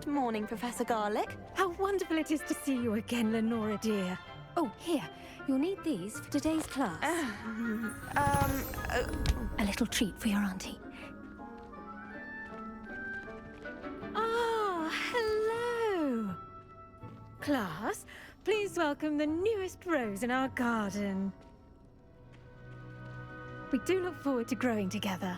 Good morning, Professor Garlick. How wonderful it is to see you again, Lenora dear. Oh, here. You'll need these for today's class. A little treat for your auntie. Ah, hello! Class, please welcome the newest rose in our garden. We do look forward to growing together.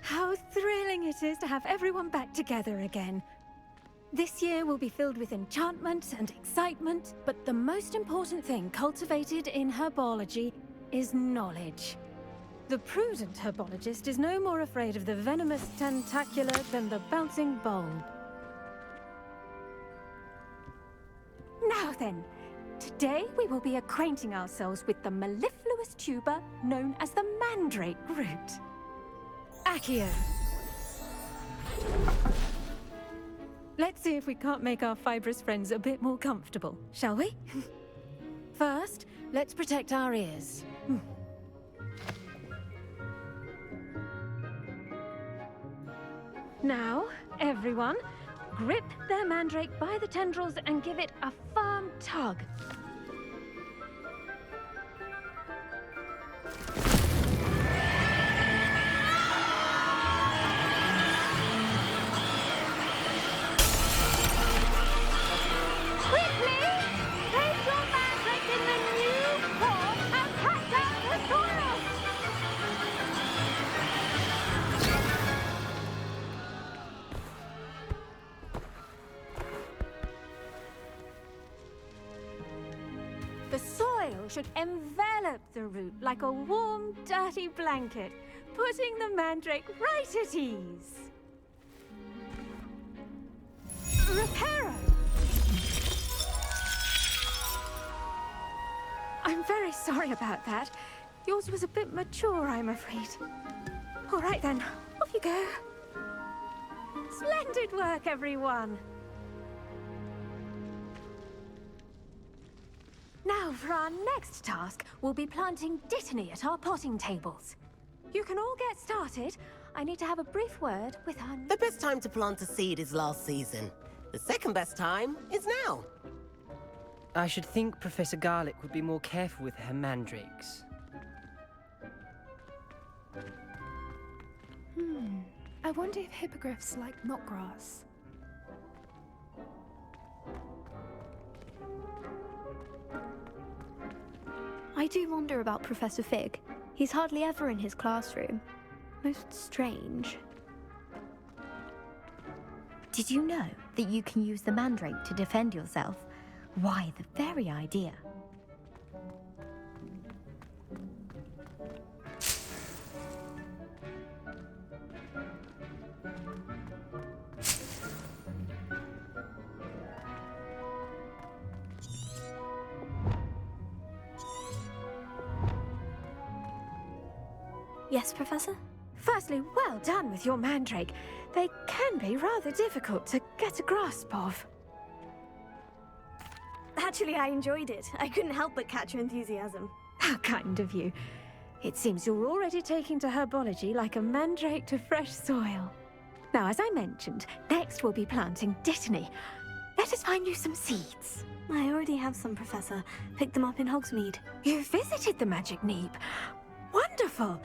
How thrilling it is to have everyone back together again. This year will be filled with enchantment and excitement, but the most important thing cultivated in herbology is knowledge. The prudent herbologist is no more afraid of the venomous tentacula than the bouncing bulb. Now then, today we will be acquainting ourselves with the mellifluous tuber known as the mandrake root. Accio. Let's see if we can't make our fibrous friends a bit more comfortable, shall we? First, let's protect our ears. Now, everyone, grip their mandrake by the tendrils and give it a firm tug. The soil should envelop the root like a warm, dirty blanket, putting the mandrake right at ease. Reparo! I'm very sorry about that. Yours was a bit mature, I'm afraid. All right then, off you go. Splendid work, everyone! Now, for our next task, we'll be planting dittany at our potting tables. You can all get started. I need to have a brief word with our... The best time to plant a seed is last season. The second best time is now. I should think Professor Garlick would be more careful with her mandrakes. I wonder if hippogriffs like knotgrass. I do wonder about Professor Fig. He's hardly ever in his classroom. Most strange. Did you know that you can use the mandrake to defend yourself? Why, the very idea. Yes, Professor? Firstly, well done with your mandrake. They can be rather difficult to get a grasp of. Actually, I enjoyed it. I couldn't help but catch your enthusiasm. How kind of you. It seems you're already taking to herbology like a mandrake to fresh soil. Now, as I mentioned, next we'll be planting dittany. Let us find you some seeds. I already have some, Professor. Picked them up in Hogsmeade. You visited the Magic Neep. Wonderful!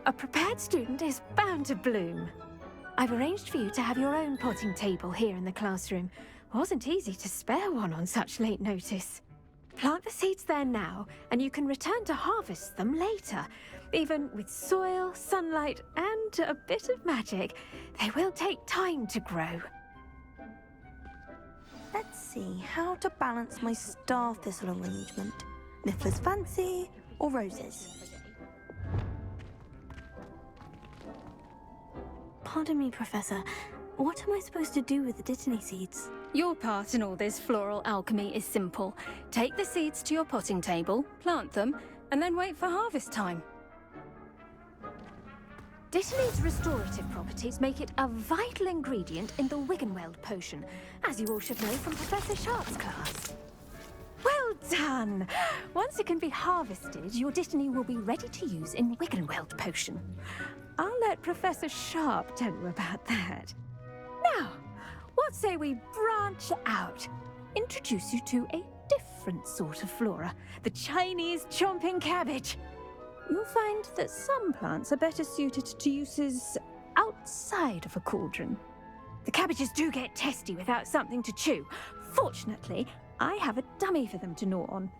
A prepared student is bound to bloom. I've arranged for you to have your own potting table here in the classroom. Wasn't easy to spare one on such late notice. Plant the seeds there now, and you can return to harvest them later. Even with soil, sunlight, and a bit of magic, they will take time to grow. Let's see, how to balance my star thistle arrangement. Niffler's Fancy or roses? Pardon me, Professor. What am I supposed to do with the dittany seeds? Your part in all this floral alchemy is simple. Take the seeds to your potting table, plant them, and then wait for harvest time. Dittany's restorative properties make it a vital ingredient in the Wiggenweld potion, as you all should know from Professor Sharp's class. Well done! Once it can be harvested, your dittany will be ready to use in Wiggenweld potion. I'll let Professor Sharp tell you about that. Now, what say we branch out? Introduce you to a different sort of flora, the Chinese chomping cabbage. You'll find that some plants are better suited to uses outside of a cauldron. The cabbages do get testy without something to chew. Fortunately, I have a dummy for them to gnaw on.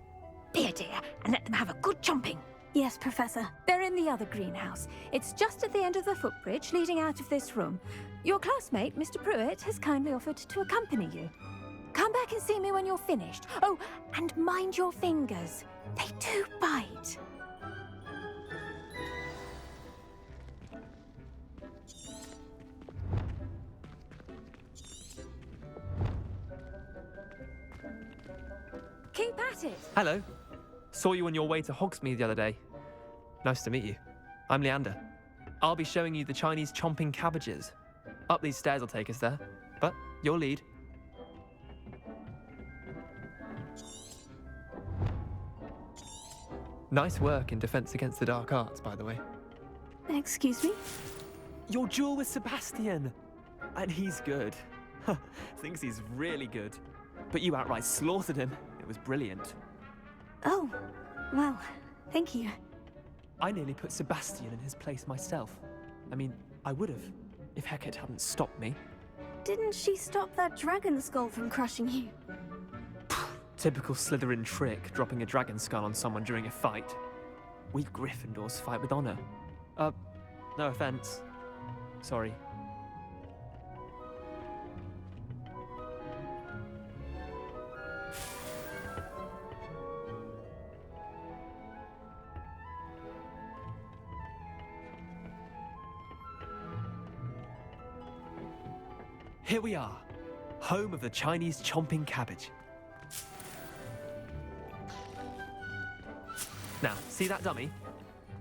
Be a dear and let them have a good chomping. Yes, Professor. They're in the other greenhouse. It's just at the end of the footbridge leading out of this room. Your classmate, Mr. Pruitt, has kindly offered to accompany you. Come back and see me when you're finished. Oh, and mind your fingers. They do bite. Keep at it. Hello. Saw you on your way to Hogsmeade the other day. Nice to meet you. I'm Leander. I'll be showing you the Chinese chomping cabbages. Up these stairs will take us there, but your lead. Nice work in Defense Against the Dark Arts, by the way. Excuse me? Your duel with Sebastian! And he's good. Thinks he's really good. But you outright slaughtered him. It was brilliant. Oh, well, thank you. I nearly put Sebastian in his place myself. I mean, I would have, if Hecate hadn't stopped me. Didn't she stop that dragon skull from crushing you? Typical Slytherin trick, dropping a dragon skull on someone during a fight. We Gryffindors fight with honor. No offense. Sorry. Here we are, home of the Chinese chomping cabbage. Now, see that dummy?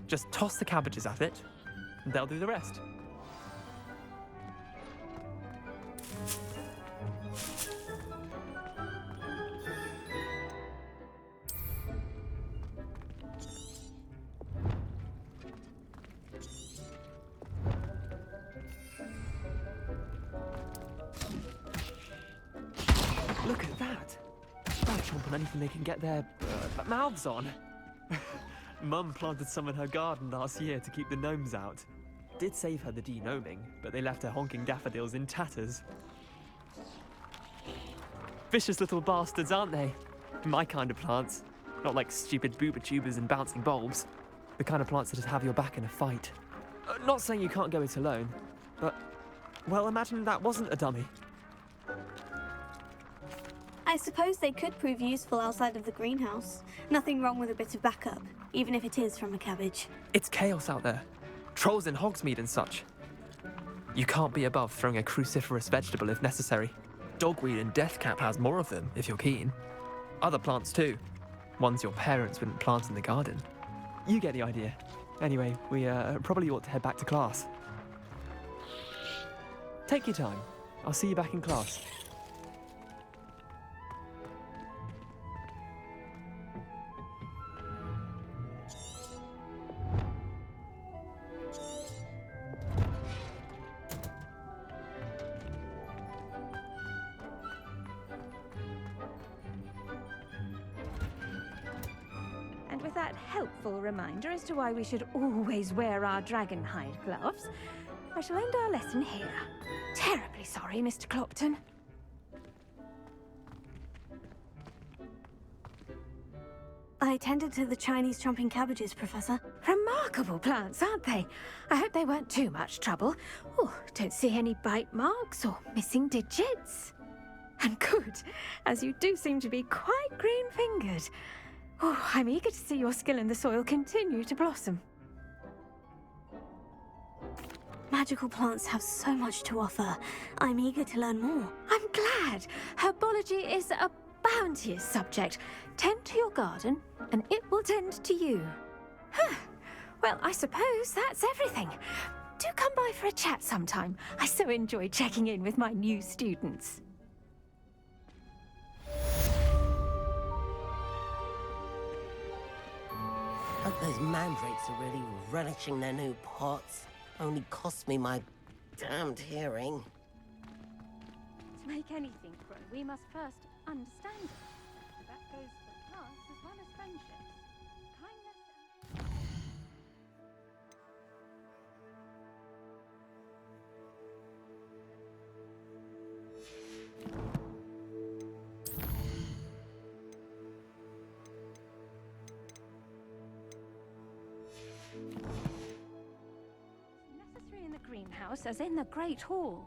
Just toss the cabbages at it, and they'll do the rest. Look at that! They'll chomp on anything they can get their mouths on. Mum planted some in her garden last year to keep the gnomes out. Did save her the de-gnoming, but they left her honking daffodils in tatters. Vicious little bastards, aren't they? My kind of plants. Not like stupid booba tubers and bouncing bulbs. The kind of plants that just have your back in a fight. Not saying you can't go it alone, but, well, imagine that wasn't a dummy. I suppose they could prove useful outside of the greenhouse. Nothing wrong with a bit of backup, even if it is from a cabbage. It's chaos out there. Trolls in Hogsmeade and such. You can't be above throwing a cruciferous vegetable if necessary. Dogweed and deathcap has more of them, if you're keen. Other plants too. Ones your parents wouldn't plant in the garden. You get the idea. Anyway, we probably ought to head back to class. Take your time. I'll see you back in class. And with that helpful reminder as to why we should always wear our dragon hide gloves, I shall end our lesson here. Terribly sorry, Mr. Clopton. I tended to the Chinese chomping cabbages, Professor. Remarkable plants, aren't they? I hope they weren't too much trouble. Oh, don't see any bite marks or missing digits. And good, as you do seem to be quite green-fingered. Oh, I'm eager to see your skill in the soil continue to blossom. Magical plants have so much to offer. I'm eager to learn more. I'm glad. Herbology is a bounteous subject. Tend to your garden, and it will tend to you. Huh. Well, I suppose that's everything. Do come by for a chat sometime. I so enjoy checking in with my new students. Hope those mandrakes are really relishing their new pots. Only cost me my damned hearing. To make anything grow, we must first understand it. That goes for plants as well as friendships. Kindness and... necessary in the greenhouse as in the Great Hall.